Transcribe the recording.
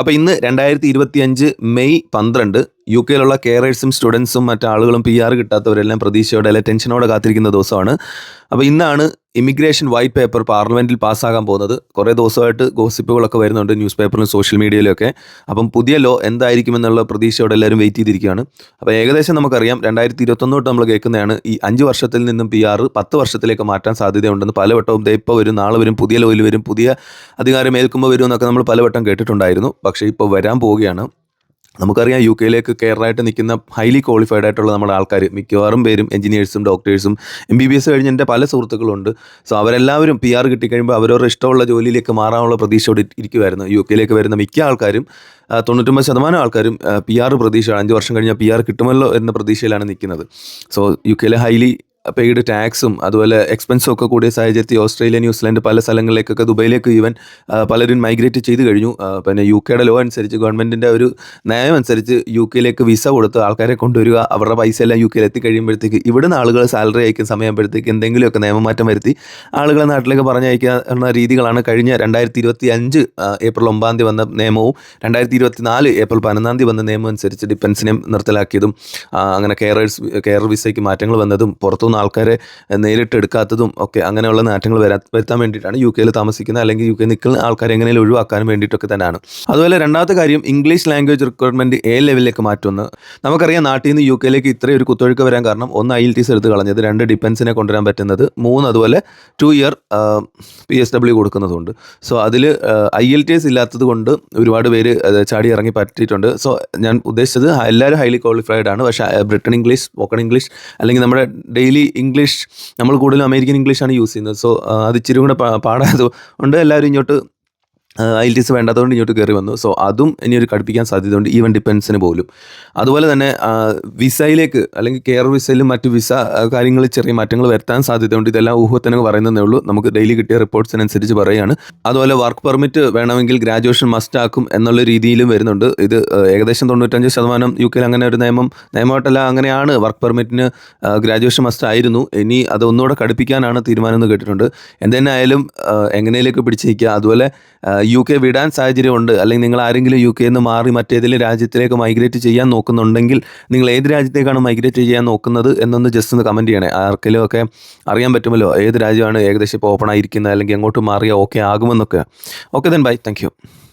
അപ്പോൾ ഇന്ന് 2025 May 12 U കെയിലുള്ള കെയറേഴ്സും സ്റ്റുഡൻസും മറ്റാളുകളും PR കിട്ടാത്തവരെല്ലാം പ്രതീക്ഷയോടെ അല്ലെ ടെൻഷനോടെ കാത്തിരിക്കുന്ന ദിവസമാണ്. അപ്പോൾ ഇന്നാണ് ഇമിഗ്രേഷൻ വൈറ്റ് പേപ്പർ പാർലമെൻറ്റിൽ പാസ്സാകാൻ പോകുന്നത്. കുറേ ദിവസമായിട്ട് ഗോസിപ്പുകളൊക്കെ വരുന്നുണ്ട് ന്യൂസ് പേപ്പറിലും സോഷ്യൽ മീഡിയയിലൊക്കെ. അപ്പം പുതിയ ലോ എന്തായിരിക്കുമെന്നുള്ള പ്രതീക്ഷയോടെ എല്ലാവരും വെയിറ്റ് ചെയ്തിരിക്കുകയാണ്. അപ്പോൾ ഏകദേശം നമുക്കറിയാം 2021 തൊട്ട് നമ്മൾ കേൾക്കുന്നതാണ് ഈ 5 വർഷത്തിൽ നിന്നും PR 10 വർഷത്തിലേക്ക് മാറ്റാൻ സാധ്യതയുണ്ടെന്ന്. പലവട്ടവും ഇപ്പോൾ വരും, നാളെ വരും, പുതിയ ലോയിൽ വരും, പുതിയ അധികാരം ഏൽക്കുമ്പോൾ വരും എന്നൊക്കെ നമ്മൾ പലവട്ടം കേട്ടിട്ടുണ്ടായിരുന്നു. പക്ഷേ ഇപ്പോൾ വരാൻ പോവുകയാണ്. നമുക്കറിയാം യു കെയിലേക്ക് കെയറായിട്ട് നിൽക്കുന്ന ഹൈലി ക്വാളിഫൈഡ് ആയിട്ടുള്ള നമ്മുടെ ആൾക്കാർ മിക്കവാറും പേരും എഞ്ചിനീയേഴ്സും ഡോക്ടേഴ്സും MBBS കഴിഞ്ഞ് എൻ്റെ പല സുഹൃത്തുക്കളുണ്ട്. സോ അവരെല്ലാവരും PR കിട്ടിക്കഴിയുമ്പോൾ അവരവരുടെ ഇഷ്ടമുള്ള ജോലിയിലേക്ക് മാറാനുള്ള പ്രതീക്ഷയോടെ ഇരിക്കുമായിരുന്നു. യു കെയിലേക്ക് വരുന്ന മിക്ക ആൾക്കാരും 99% ആൾക്കാരും PR പ്രതീക്ഷയാണ്. 5 വർഷം കഴിഞ്ഞാൽ PR കിട്ടുമല്ലോ എന്ന പ്രതീക്ഷയിലാണ് നിൽക്കുന്നത്. സോ യു കെയിലെ ഹൈലി പെയ്ഡ് ടാക്സും അതുപോലെ എക്സ്പെൻസും ഒക്കെ കൂടിയ സാഹചര്യത്തിൽ ഓസ്ട്രേലിയ, ന്യൂസിലാൻഡ് പല സ്ഥലങ്ങളിലേക്കൊക്കെ ദുബൈയിലേക്ക് ഈവൻ പലരും മൈഗ്രേറ്റ് ചെയ്ത് കഴിഞ്ഞു. പിന്നെ യു കെയുടെ ലോ അനുസരിച്ച് ഗവൺമെൻറ്റിൻ്റെ ഒരു നയം അനുസരിച്ച് യു കെയിലേക്ക് വിസ കൊടുത്ത് ആൾക്കാരെ കൊണ്ടുവരിക, അവരുടെ പൈസ എല്ലാം യു കെയിൽ എത്തിക്കഴിയുമ്പോഴത്തേക്ക് ഇവിടുന്ന് ആളുകൾ സാലറി അയക്കുന്ന സമയമാകുമ്പോഴത്തേക്ക് എന്തെങ്കിലുമൊക്കെ നിയമമാറ്റം വരുത്തി ആളുകളെ നാട്ടിലേക്ക് പറഞ്ഞയക്കുന്ന രീതികളാണ് കഴിഞ്ഞ 2025 ഏപ്രിൽ 9 വന്ന നിയമവും 2024 ഏപ്രിൽ 11 വന്ന നിയമം അനുസരിച്ച് ഡിഫൻസിനെ നിർത്തലാക്കിയതും അങ്ങനെ കെയർ വിസയ്ക്ക് മാറ്റങ്ങൾ വന്നതും പുറത്തുനിന്ന് ആൾക്കാരെ നേരിട്ട് എടുക്കാത്തതും ഒക്കെ അങ്ങനെയുള്ള മാറ്റങ്ങൾ വരുത്താൻ വേണ്ടിയിട്ടാണ് യു കെയിൽ താമസിക്കുന്ന അല്ലെങ്കിൽ യു കെ നിൽക്കുന്ന ആൾക്കാരെ എങ്ങനെയും ഒഴിവാക്കാനും വേണ്ടിയിട്ടൊക്കെ തന്നെയാണ്. അതുപോലെ രണ്ടാമത്തെ കാര്യം ഇംഗ്ലീഷ് ലാംഗ്വേജ് റിക്വയർമെൻറ്റ് A ലെവലിലേക്ക് മാറ്റുമെന്ന്. നമുക്കറിയാം നാട്ടിൽ നിന്ന് യു കെയിലേക്ക് ഇത്രയും ഒരു കുത്തൊഴുക്ക് വരാൻ കാരണം 1 IELTS എടുത്ത് കളഞ്ഞത്, 2 ഡിഫൻസിനെ കൊണ്ടുവരാൻ പറ്റുന്നത്, 3 അതുപോലെ 2 ഇയർ PSW കൊടുക്കുന്നതുണ്ട്. സോ അതിൽ IELTS ഇല്ലാത്തത് കൊണ്ട് ഒരുപാട് പേര് ചാടി ഇറങ്ങി പറ്റിയിട്ടുണ്ട്. സോ ഞാൻ ഉദ്ദേശിച്ചത് എല്ലാവരും ഹൈലി ക്വാളിഫൈഡ് ആണ്. പക്ഷേ ബ്രിട്ടൻ ഇംഗ്ലീഷ്, സ്പോക്കൺ ഇംഗ്ലീഷ് അല്ലെങ്കിൽ നമ്മുടെ ഡെയിലി ഇംഗ്ലീഷ് നമ്മൾ കൂടുതലും അമേരിക്കൻ ഇംഗ്ലീഷാണ് യൂസ് ചെയ്യുന്നത്. സോ അത് ഇച്ചിരി കൂടെ പാടായത് കൊണ്ട് എല്ലാവരും ഇങ്ങോട്ട് IELTS വേണ്ടാത്തതുകൊണ്ട് ഇങ്ങോട്ട് കയറി വന്നു. സോ അതും ഇനി ഒരു കടുപ്പിക്കാൻ സാധ്യതയുണ്ട്, ഈവൻ ഡിഫൻസിന് പോലും. അതുപോലെ തന്നെ വിസയിലേക്ക് അല്ലെങ്കിൽ കെയർ വിസയിലും മറ്റ് വിസ കാര്യങ്ങളിൽ ചെറിയ മാറ്റങ്ങൾ വരുത്താൻ സാധ്യതയുണ്ട്. ഇതെല്ലാം ഊഹത്തിന് പറയുന്നതേ ഉള്ളൂ, നമുക്ക് ഡെയിലി കിട്ടിയ റിപ്പോർട്ട്സിനനുസരിച്ച് പറയുകയാണ്. അതുപോലെ വർക്ക് പെർമിറ്റ് വേണമെങ്കിൽ ഗ്രാജുവേഷൻ മസ്റ്റ് ആക്കും എന്നുള്ള രീതിയിലും വരുന്നുണ്ട്. ഇത് ഏകദേശം 95% യു കെയിൽ അങ്ങനെ ഒരു നിയമമായിട്ടല്ല, അങ്ങനെയാണ്. വർക്ക് പെർമിറ്റിന് ഗ്രാജുവേഷൻ മസ്റ്റ് ആയിരുന്നു. ഇനി അത് ഒന്നുകൂടെ കടുപ്പിക്കാനാണ് തീരുമാനം എന്ന് കേട്ടിട്ടുണ്ട്. എന്തെന്നായാലും എങ്ങനെയൊക്കെ പിടിച്ച് നിൽക്കുക. അതുപോലെ യു കെ വിടാൻ സാഹചര്യമുണ്ട് അല്ലെങ്കിൽ നിങ്ങൾ ആരെങ്കിലും യു കെയിൽ നിന്ന് മാറി മറ്റേതെങ്കിലും രാജ്യത്തിലേക്ക് മൈഗ്രേറ്റ് ചെയ്യാൻ നോക്കുന്നുണ്ടെങ്കിൽ നിങ്ങൾ ഏത് രാജ്യത്തേക്കാണ് മൈഗ്രേറ്റ് ചെയ്യാൻ നോക്കുന്നത് എന്നൊന്ന് ജസ്റ്റ് ഒന്ന് കമൻറ്റ് ചെയ്യണേ. ആർക്കെങ്കിലും ഒക്കെ അറിയാൻ പറ്റുമല്ലോ ഏത് രാജ്യമാണ് ഏകദേശം ഇപ്പോൾ ഓപ്പൺ ആയിരിക്കുന്നത് അല്ലെങ്കിൽ എങ്ങോട്ട് മാറിയാൽ ഓക്കെ ആകുമെന്നൊക്കെ. Okay then bye, thank U.